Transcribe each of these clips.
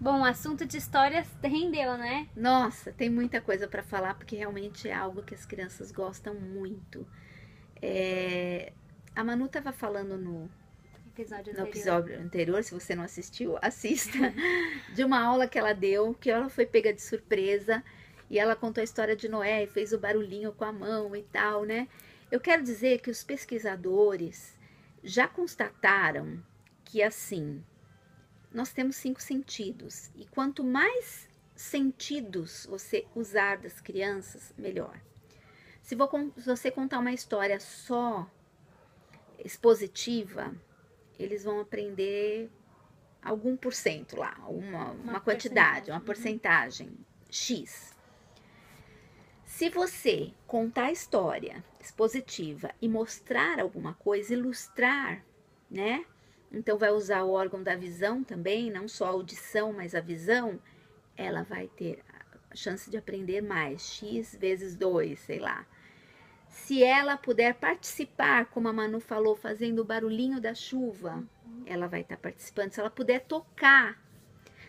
Bom, o assunto de histórias rendeu, né? Nossa, tem muita coisa para falar porque realmente é algo que as crianças gostam muito. É, A Manu estava falando Episódio no anterior. episódio anterior, se você não assistiu, assista, de uma aula que ela deu, que ela foi pega de surpresa e ela contou a história de Noé e fez o barulhinho com a mão e tal, né? Eu quero dizer que os pesquisadores já constataram que assim, nós temos 5 sentidos e quanto mais sentidos você usar das crianças, melhor. Se você contar uma história só expositiva, eles vão aprender algum por cento lá, uma quantidade, uma porcentagem X. Se você contar a história expositiva e mostrar alguma coisa, ilustrar, né? Então vai usar o órgão da visão também, não só a audição, mas a visão, ela vai ter a chance de aprender mais, X vezes 2, sei lá. Se ela puder participar, como a Manu falou, fazendo o barulhinho da chuva, ela vai estar participando. Se ela puder tocar,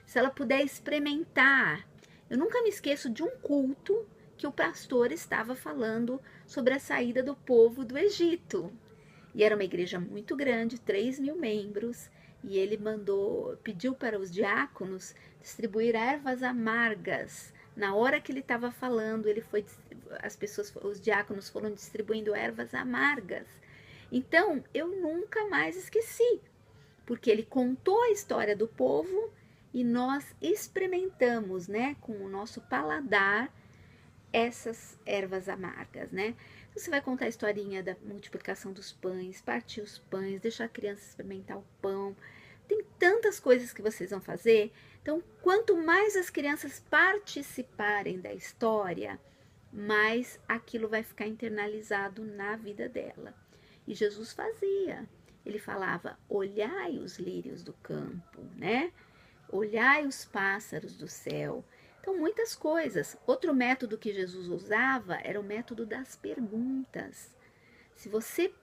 se ela puder experimentar. Eu nunca me esqueço de um culto que o pastor estava falando sobre a saída do povo do Egito. E era uma igreja muito grande, 3.000 membros, e ele pediu para os diáconos distribuir ervas amargas. Na hora que ele estava falando, os diáconos foram distribuindo ervas amargas. Então, eu nunca mais esqueci, porque ele contou a história do povo e nós experimentamos, né, com o nosso paladar essas ervas amargas, né? Então, você vai contar a historinha da multiplicação dos pães, partir os pães, deixar a criança experimentar o pão. Tem tantas coisas que vocês vão fazer. Então, quanto mais as crianças participarem da história, mais aquilo vai ficar internalizado na vida dela. E Jesus fazia. Ele falava: olhai os lírios do campo, né? Olhai os pássaros do céu. Então, muitas coisas. Outro método que Jesus usava era o método das perguntas. Se você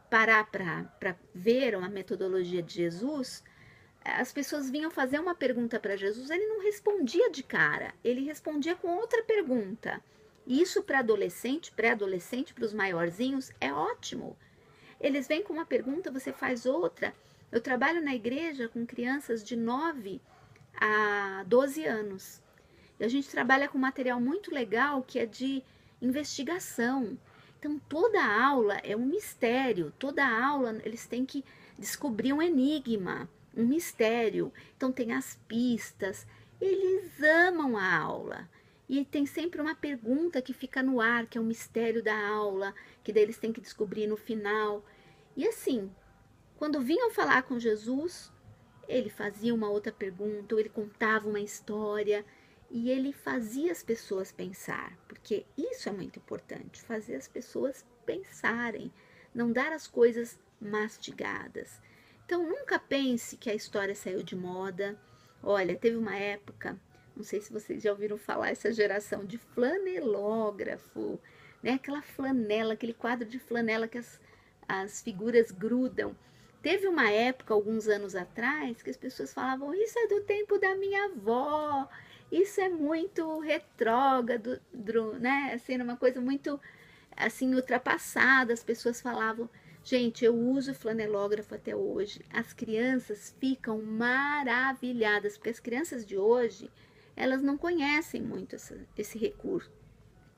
parar para ver uma metodologia de Jesus, as pessoas vinham fazer uma pergunta para Jesus, ele não respondia de cara, ele respondia com outra pergunta. Isso para adolescente, pré-adolescente, para os maiorzinhos, é ótimo. Eles vêm com uma pergunta, você faz outra. Eu trabalho na igreja com crianças de 9 a 12 anos. E a gente trabalha com material muito legal que é de investigação. Então, toda aula é um mistério. Toda aula eles têm que descobrir um enigma, um mistério. Então, tem as pistas. Eles amam a aula. E tem sempre uma pergunta que fica no ar, que é o mistério da aula, que daí eles têm que descobrir no final. E assim, quando vinham falar com Jesus, ele fazia uma outra pergunta, ou ele contava uma história, e ele fazia as pessoas pensar, porque isso é muito importante, fazer as pessoas pensarem, não dar as coisas mastigadas. Então, nunca pense que a história saiu de moda. Olha, teve uma época, não sei se vocês já ouviram falar, essa geração de flanelógrafo, né? Aquela flanela, aquele quadro de flanela que as figuras grudam. Teve uma época, alguns anos atrás, que as pessoas falavam: isso é do tempo da minha avó, isso é muito retrógrado, né? Assim, uma coisa muito assim ultrapassada. As pessoas falavam. Gente, eu uso flanelógrafo até hoje. As crianças ficam maravilhadas, porque as crianças de hoje, elas não conhecem muito esse recurso.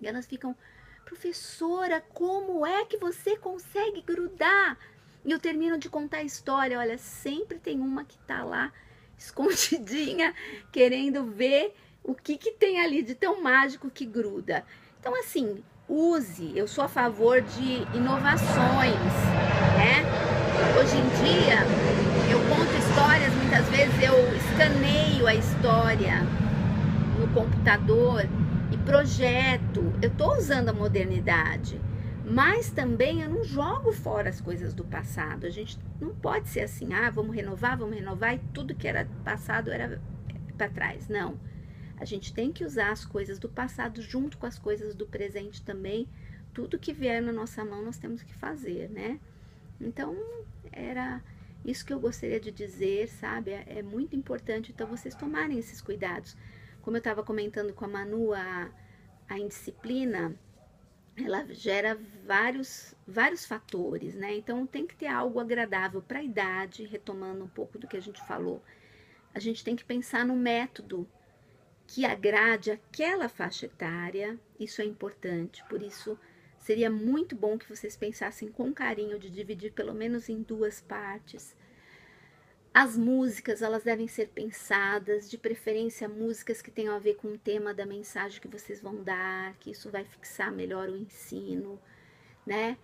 E elas ficam: professora, como é que você consegue grudar? E eu termino de contar a história. Olha, sempre tem uma que tá lá escondidinha, querendo ver o que tem ali de tão mágico que gruda. Então, assim, use. Eu sou a favor de inovações, né? Hoje em dia, eu conto histórias, muitas vezes eu escaneio a história no computador e projeto. Eu estou usando a modernidade, mas também eu não jogo fora as coisas do passado. A gente não pode ser assim: ah, vamos renovar e tudo que era passado era para trás. Não. A gente tem que usar as coisas do passado junto com as coisas do presente também. Tudo que vier na nossa mão nós temos que fazer, né? Então, Isso que eu gostaria de dizer, sabe? É muito importante, então, vocês tomarem esses cuidados. Como eu estava comentando com a Manu, a indisciplina, ela gera vários fatores, né? Então, tem que ter algo agradável para a idade, retomando um pouco do que a gente falou. A gente tem que pensar no método que agrade aquela faixa etária, isso é importante, por isso seria muito bom que vocês pensassem com carinho de dividir pelo menos em 2 partes. As músicas, elas devem ser pensadas, de preferência músicas que tenham a ver com o tema da mensagem que vocês vão dar, que isso vai fixar melhor o ensino, né?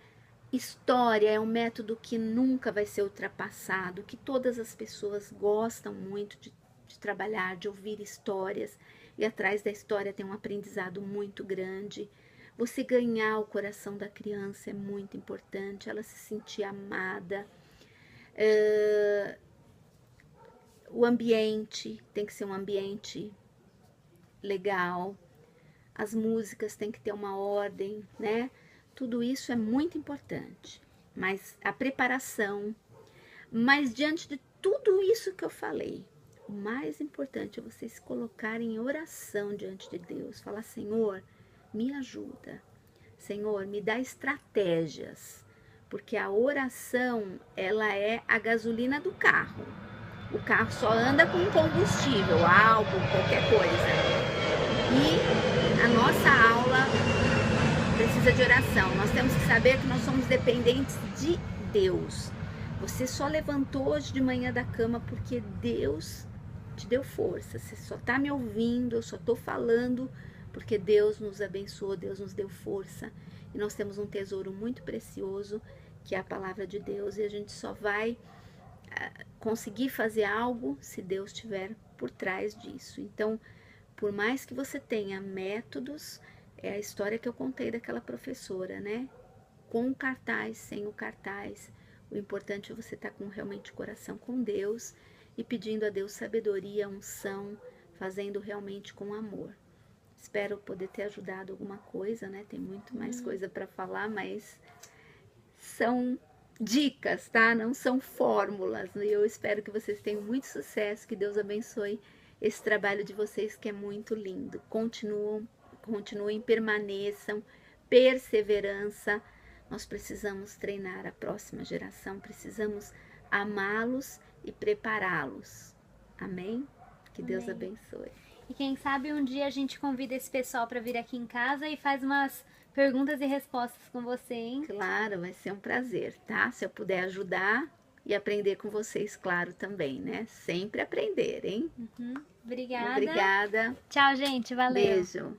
História é um método que nunca vai ser ultrapassado, que todas as pessoas gostam muito de trabalhar, de ouvir histórias, e atrás da história tem um aprendizado muito grande. Você ganhar o coração da criança é muito importante, ela se sentir amada. O ambiente tem que ser um ambiente legal, as músicas têm que ter uma ordem, né? Tudo isso é muito importante, mas a preparação, mas diante de tudo isso que eu falei, o mais importante é vocês se colocarem em oração diante de Deus, falar: Senhor, me ajuda, Senhor, me dá estratégias, porque a oração, ela é a gasolina do carro. O carro só anda com combustível, álcool, qualquer coisa. E a nossa aula precisa de oração. Nós temos que saber que nós somos dependentes de Deus. Você só levantou hoje de manhã da cama porque Deus te deu força. Você só está me ouvindo, eu só estou falando porque Deus nos abençoou, Deus nos deu força. E nós temos um tesouro muito precioso, que é a palavra de Deus. E a gente só vai conseguir fazer algo se Deus estiver por trás disso. Então, por mais que você tenha métodos, é a história que eu contei daquela professora, né? Com o cartaz, sem o cartaz, o importante é você estar com realmente o coração com Deus e pedindo a Deus sabedoria, unção, fazendo realmente com amor. Espero poder ter ajudado alguma coisa, né? Tem muito mais coisa para falar, mas são dicas, tá? Não são fórmulas. E eu espero que vocês tenham muito sucesso, que Deus abençoe esse trabalho de vocês, que é muito lindo. Continuem, permaneçam, perseverança. Nós precisamos treinar a próxima geração, precisamos amá-los e prepará-los. Amém? Que Deus abençoe. E quem sabe um dia a gente convida esse pessoal para vir aqui em casa e faz umas perguntas e respostas com você, hein? Claro, vai ser um prazer, tá? Se eu puder ajudar e aprender com vocês, claro, também, né? Sempre aprender, hein? Obrigada. Obrigada. Tchau, gente. Valeu. Beijo.